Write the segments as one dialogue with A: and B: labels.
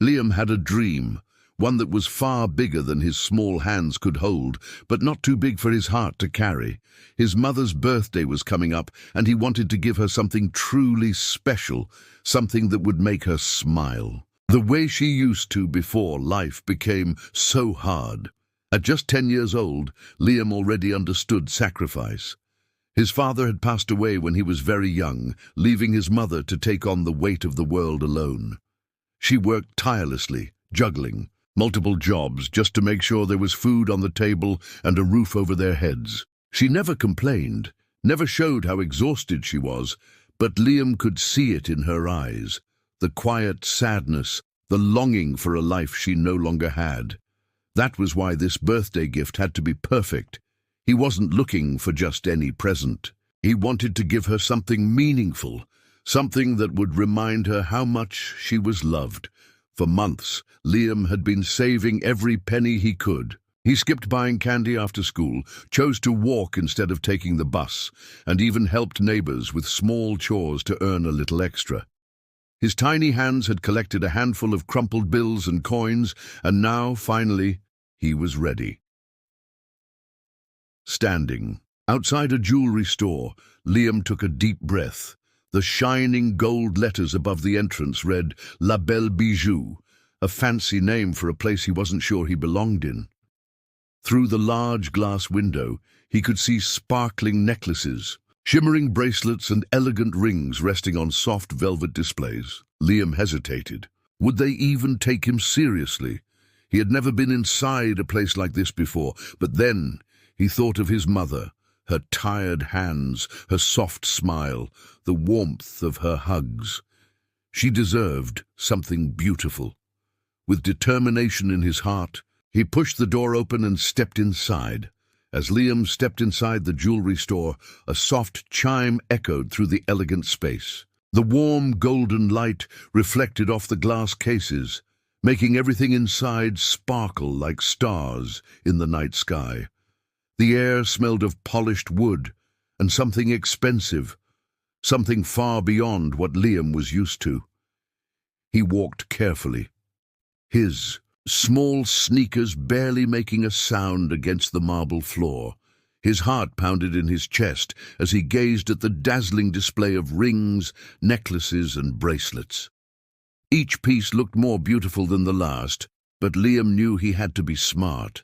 A: Liam had a dream, one that was far bigger than his small hands could hold, but not too big for his heart to carry. His mother's birthday was coming up, and he wanted to give her something truly special, something that would make her smile, the way she used to before life became so hard. At just 10 years old, Liam already understood sacrifice. His father had passed away when he was very young, leaving his mother to take on the weight of the world alone. She worked tirelessly, juggling multiple jobs just to make sure there was food on the table and a roof over their heads. She never complained, never showed how exhausted she was, but Liam could see it in her eyes, the quiet sadness, the longing for a life she no longer had. That was why this birthday gift had to be perfect. He wasn't looking for just any present. He wanted to give her something meaningful, something that would remind her how much she was loved. For months, Liam had been saving every penny he could. He skipped buying candy after school, chose to walk instead of taking the bus, and even helped neighbors with small chores to earn a little extra. His tiny hands had collected a handful of crumpled bills and coins, and now, finally, he was ready. Standing outside a jewelry store, Liam took a deep breath. The shining gold letters above the entrance read La Belle Bijou, a fancy name for a place he wasn't sure he belonged in. Through the large glass window, he could see sparkling necklaces, shimmering bracelets and elegant rings resting on soft velvet displays. Liam hesitated. Would they even take him seriously? He had never been inside a place like this before, but then he thought of his mother, her tired hands, her soft smile, the warmth of her hugs. She deserved something beautiful. With determination in his heart, he pushed the door open and stepped inside. As Liam stepped inside the jewelry store, a soft chime echoed through the elegant space. The warm golden light reflected off the glass cases, making everything inside sparkle like stars in the night sky. The air smelled of polished wood and something expensive, something far beyond what Liam was used to. He walked carefully, his small sneakers barely making a sound against the marble floor. His heart pounded in his chest as he gazed at the dazzling display of rings, necklaces, and bracelets. Each piece looked more beautiful than the last, but Liam knew he had to be smart.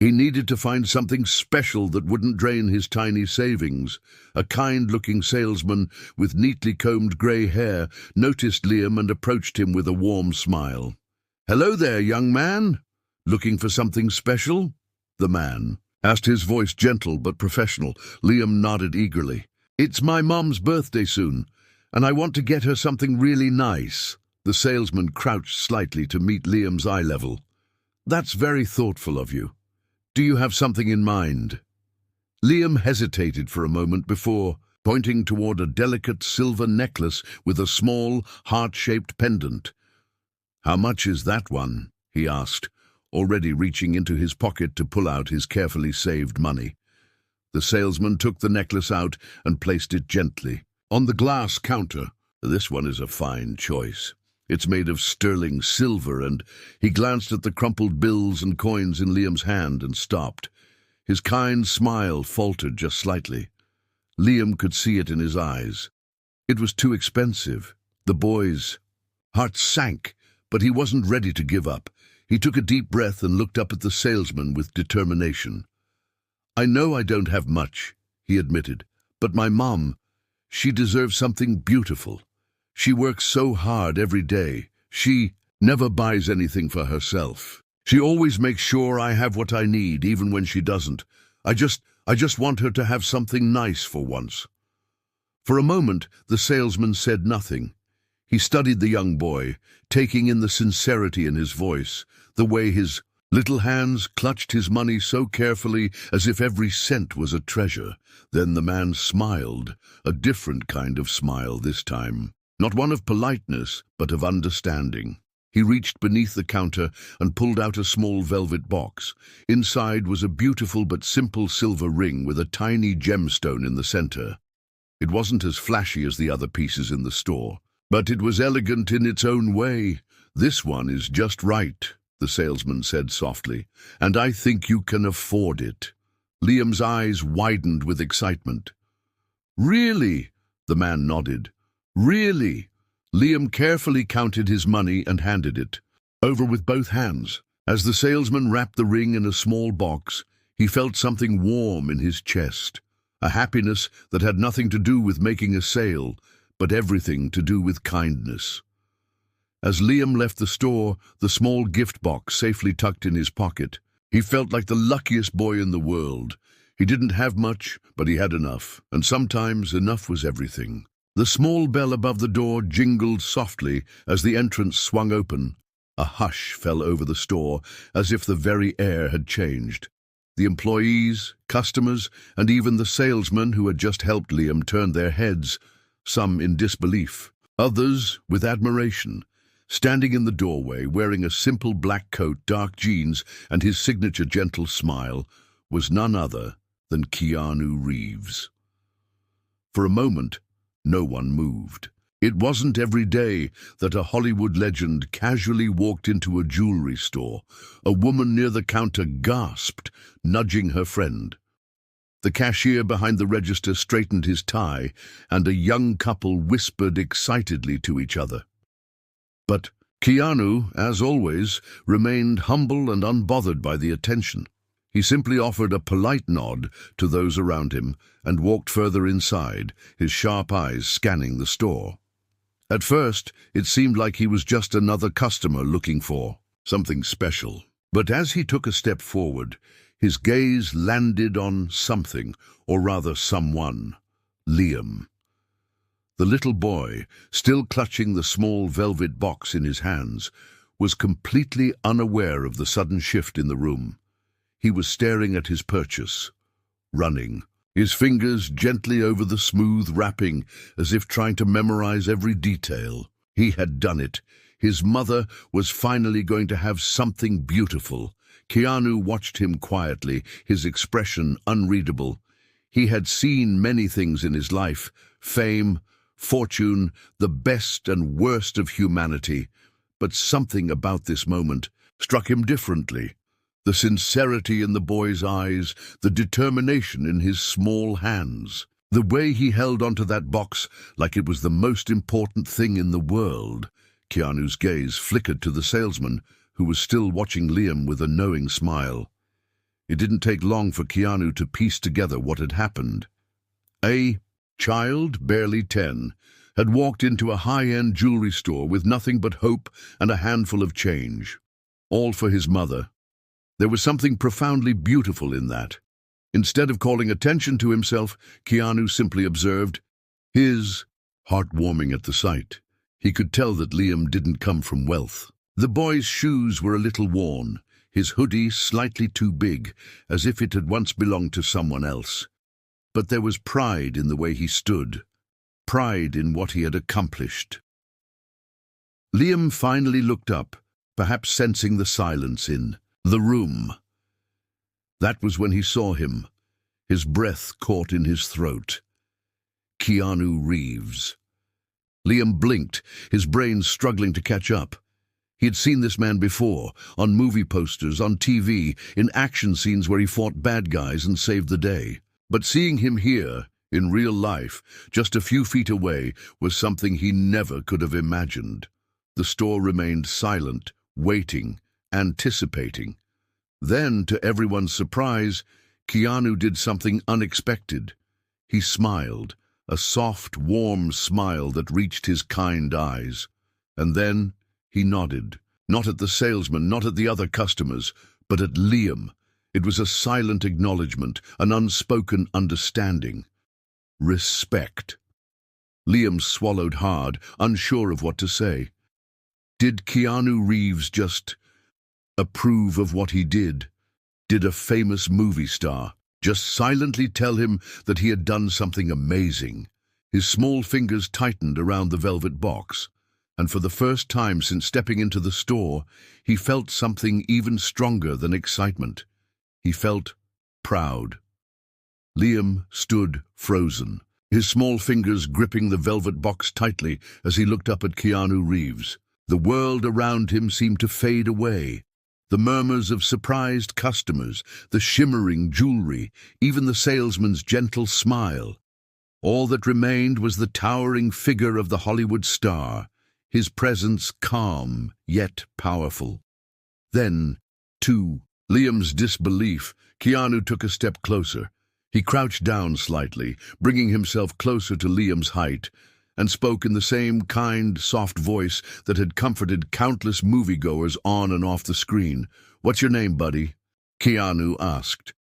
A: He needed to find something special that wouldn't drain his tiny savings. A kind-looking salesman with neatly combed grey hair noticed Liam and approached him with a warm smile. "Hello there, young man. Looking for something special?" The man asked, his voice gentle but professional. Liam nodded eagerly. "It's my mom's birthday soon, and I want to get her something really nice." The salesman crouched slightly to meet Liam's eye level. "That's very thoughtful of you. Do you have something in mind?" Liam hesitated for a moment before pointing toward a delicate silver necklace with a small, heart-shaped pendant. "How much is that one?" he asked, already reaching into his pocket to pull out his carefully saved money. The salesman took the necklace out and placed it gently on the glass counter. "This one is a fine choice. It's made of sterling silver," and he glanced at the crumpled bills and coins in Liam's hand and stopped. His kind smile faltered just slightly. Liam could see it in his eyes. It was too expensive. The boy's heart sank, but he wasn't ready to give up. He took a deep breath and looked up at the salesman with determination. "I know I don't have much," he admitted, "but my mom, she deserves something beautiful. She works so hard every day. She never buys anything for herself. She always makes sure I have what I need, even when she doesn't. I just want her to have something nice for once." For a moment, the salesman said nothing. He studied the young boy, taking in the sincerity in his voice, the way his little hands clutched his money so carefully as if every cent was a treasure. Then the man smiled, a different kind of smile this time. Not one of politeness, but of understanding. He reached beneath the counter and pulled out a small velvet box. Inside was a beautiful but simple silver ring with a tiny gemstone in the center. It wasn't as flashy as the other pieces in the store, but it was elegant in its own way. "This one is just right," the salesman said softly, "and I think you can afford it." Liam's eyes widened with excitement. "Really?" The man nodded. "Really?" Liam carefully counted his money and handed it over with both hands. As the salesman wrapped the ring in a small box, he felt something warm in his chest, a happiness that had nothing to do with making a sale, but everything to do with kindness. As Liam left the store, the small gift box safely tucked in his pocket, he felt like the luckiest boy in the world. He didn't have much, but he had enough, and sometimes enough was everything. The small bell above the door jingled softly as the entrance swung open. A hush fell over the store, as if the very air had changed. The employees, customers, and even the salesman who had just helped Liam turned their heads, some in disbelief, others with admiration. Standing in the doorway, wearing a simple black coat, dark jeans, and his signature gentle smile, was none other than Keanu Reeves. For a moment, no one moved. It wasn't every day that a Hollywood legend casually walked into a jewelry store. A woman near the counter gasped, nudging her friend. The cashier behind the register straightened his tie, and a young couple whispered excitedly to each other. But Keanu, as always, remained humble and unbothered by the attention. He simply offered a polite nod to those around him and walked further inside, his sharp eyes scanning the store. At first, it seemed like he was just another customer looking for something special. But as he took a step forward, his gaze landed on something, or rather someone: Liam. The little boy, still clutching the small velvet box in his hands, was completely unaware of the sudden shift in the room. He was staring at his purchase, running, his fingers gently over the smooth wrapping, as if trying to memorize every detail. He had done it. His mother was finally going to have something beautiful. Keanu watched him quietly, his expression unreadable. He had seen many things in his life: fame, fortune, the best and worst of humanity. But something about this moment struck him differently. The sincerity in the boy's eyes, the determination in his small hands, the way he held onto that box like it was the most important thing in the world. Keanu's gaze flickered to the salesman, who was still watching Liam with a knowing smile. It didn't take long for Keanu to piece together what had happened. A child, barely 10, had walked into a high-end jewelry store with nothing but hope and a handful of change. All for his mother. There was something profoundly beautiful in that. Instead of calling attention to himself, Keanu simply observed, his heartwarming at the sight. He could tell that Liam didn't come from wealth. The boy's shoes were a little worn, his hoodie slightly too big, as if it had once belonged to someone else. But there was pride in the way he stood, pride in what he had accomplished. Liam finally looked up, perhaps sensing the silence in the room. That was when he saw him, his breath caught in his throat. Keanu Reeves. Liam blinked, his brain struggling to catch up. He had seen this man before, on movie posters, on TV, in action scenes where he fought bad guys and saved the day. But seeing him here, in real life, just a few feet away, was something he never could have imagined. The store remained silent, waiting, anticipating. Then, to everyone's surprise, Keanu did something unexpected. He smiled, a soft, warm smile that reached his kind eyes. And then he nodded, not at the salesman, not at the other customers, but at Liam. It was a silent acknowledgement, an unspoken understanding. Respect. Liam swallowed hard, unsure of what to say. Did Keanu Reeves just approve of what he did? Did a famous movie star just silently tell him that he had done something amazing? His small fingers tightened around the velvet box, and for the first time since stepping into the store, he felt something even stronger than excitement. He felt proud. Liam stood frozen, his small fingers gripping the velvet box tightly as he looked up at Keanu Reeves. The world around him seemed to fade away. The murmurs of surprised customers, the shimmering jewelry, even the salesman's gentle smile. All that remained was the towering figure of the Hollywood star, his presence calm yet powerful. Then, to Liam's disbelief, Keanu took a step closer. He crouched down slightly, bringing himself closer to Liam's height, and spoke in the same kind, soft voice that had comforted countless moviegoers on and off the screen. "What's your name, buddy?" Keanu asked.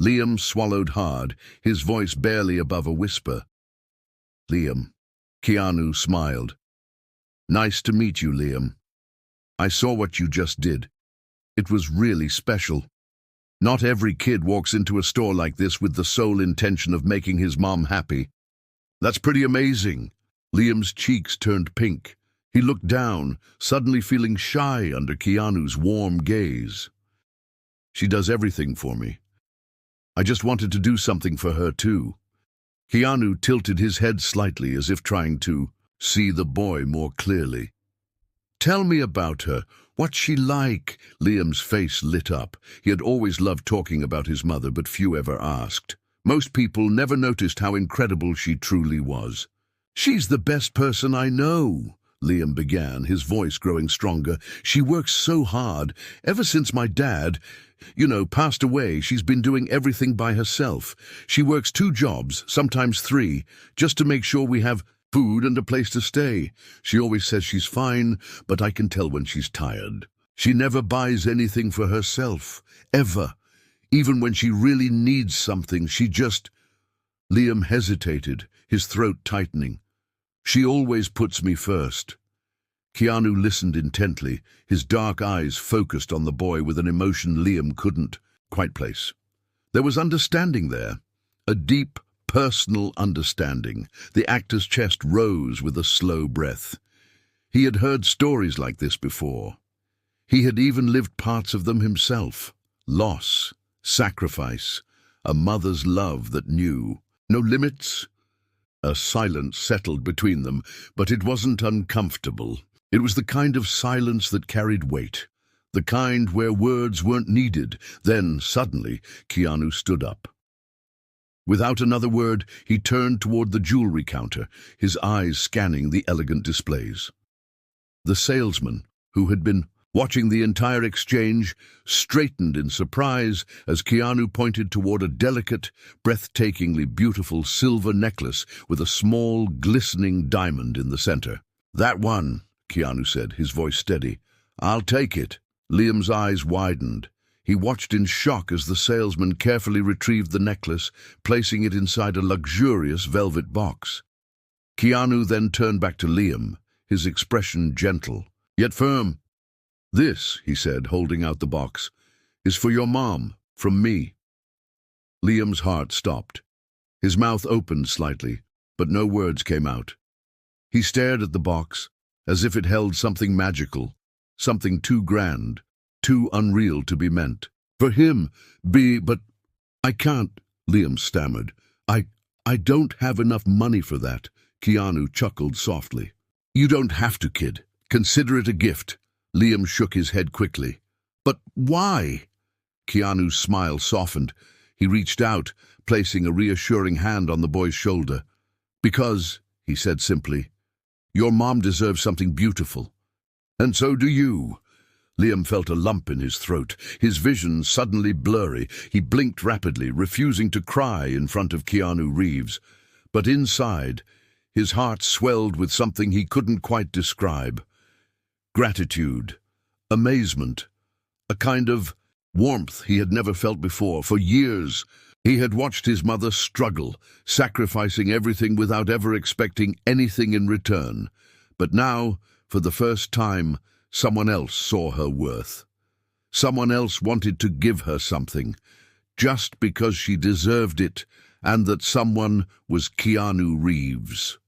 A: Liam swallowed hard, his voice barely above a whisper. "Liam." Keanu smiled. "Nice to meet you, Liam. I saw what you just did. It was really special. Not every kid walks into a store like this with the sole intention of making his mom happy. That's pretty amazing." Liam's cheeks turned pink. He looked down, suddenly feeling shy under Keanu's warm gaze. "She does everything for me. I just wanted to do something for her too." Keanu tilted his head slightly as if trying to see the boy more clearly. "Tell me about her. What's she like?" Liam's face lit up. He had always loved talking about his mother, but few ever asked. Most people never noticed how incredible she truly was. "She's the best person I know," Liam began, his voice growing stronger. "She works so hard. Ever since my dad, passed away, she's been doing everything by herself. She works 2 jobs, sometimes 3, just to make sure we have food and a place to stay. She always says she's fine, but I can tell when she's tired. She never buys anything for herself, ever. Even when she really needs something, she just—" Liam hesitated, his throat tightening. "She always puts me first." Keanu listened intently, his dark eyes focused on the boy with an emotion Liam couldn't quite place. There was understanding there, a deep, personal understanding. The actor's chest rose with a slow breath. He had heard stories like this before. He had even lived parts of them himself. Loss, sacrifice, a mother's love that knew no limits. A silence settled between them, but it wasn't uncomfortable. It was the kind of silence that carried weight, the kind where words weren't needed. Then, suddenly, Keanu stood up. Without another word, he turned toward the jewelry counter, his eyes scanning the elegant displays. The salesman, who had been watching the entire exchange, straightened in surprise as Keanu pointed toward a delicate, breathtakingly beautiful silver necklace with a small, glistening diamond in the center. "That one," Keanu said, his voice steady. "I'll take it." Liam's eyes widened. He watched in shock as the salesman carefully retrieved the necklace, placing it inside a luxurious velvet box. Keanu then turned back to Liam, his expression gentle, yet firm. "This," he said, holding out the box, "is for your mom, from me." Liam's heart stopped. His mouth opened slightly, but no words came out. He stared at the box, as if it held something magical, something too grand, too unreal to be meant. "For him, but I can't," Liam stammered. I don't have enough money for that." Keanu chuckled softly. "You don't have to, kid. Consider it a gift." Liam shook his head quickly. "But why?" Keanu's smile softened. He reached out, placing a reassuring hand on the boy's shoulder. "Because," he said simply, "your mom deserves something beautiful. And so do you." Liam felt a lump in his throat, his vision suddenly blurry. He blinked rapidly, refusing to cry in front of Keanu Reeves. But inside, his heart swelled with something he couldn't quite describe. Gratitude, amazement, a kind of warmth he had never felt before. For years, he had watched his mother struggle, sacrificing everything without ever expecting anything in return. But now, for the first time, someone else saw her worth. Someone else wanted to give her something, just because she deserved it, and that someone was Keanu Reeves.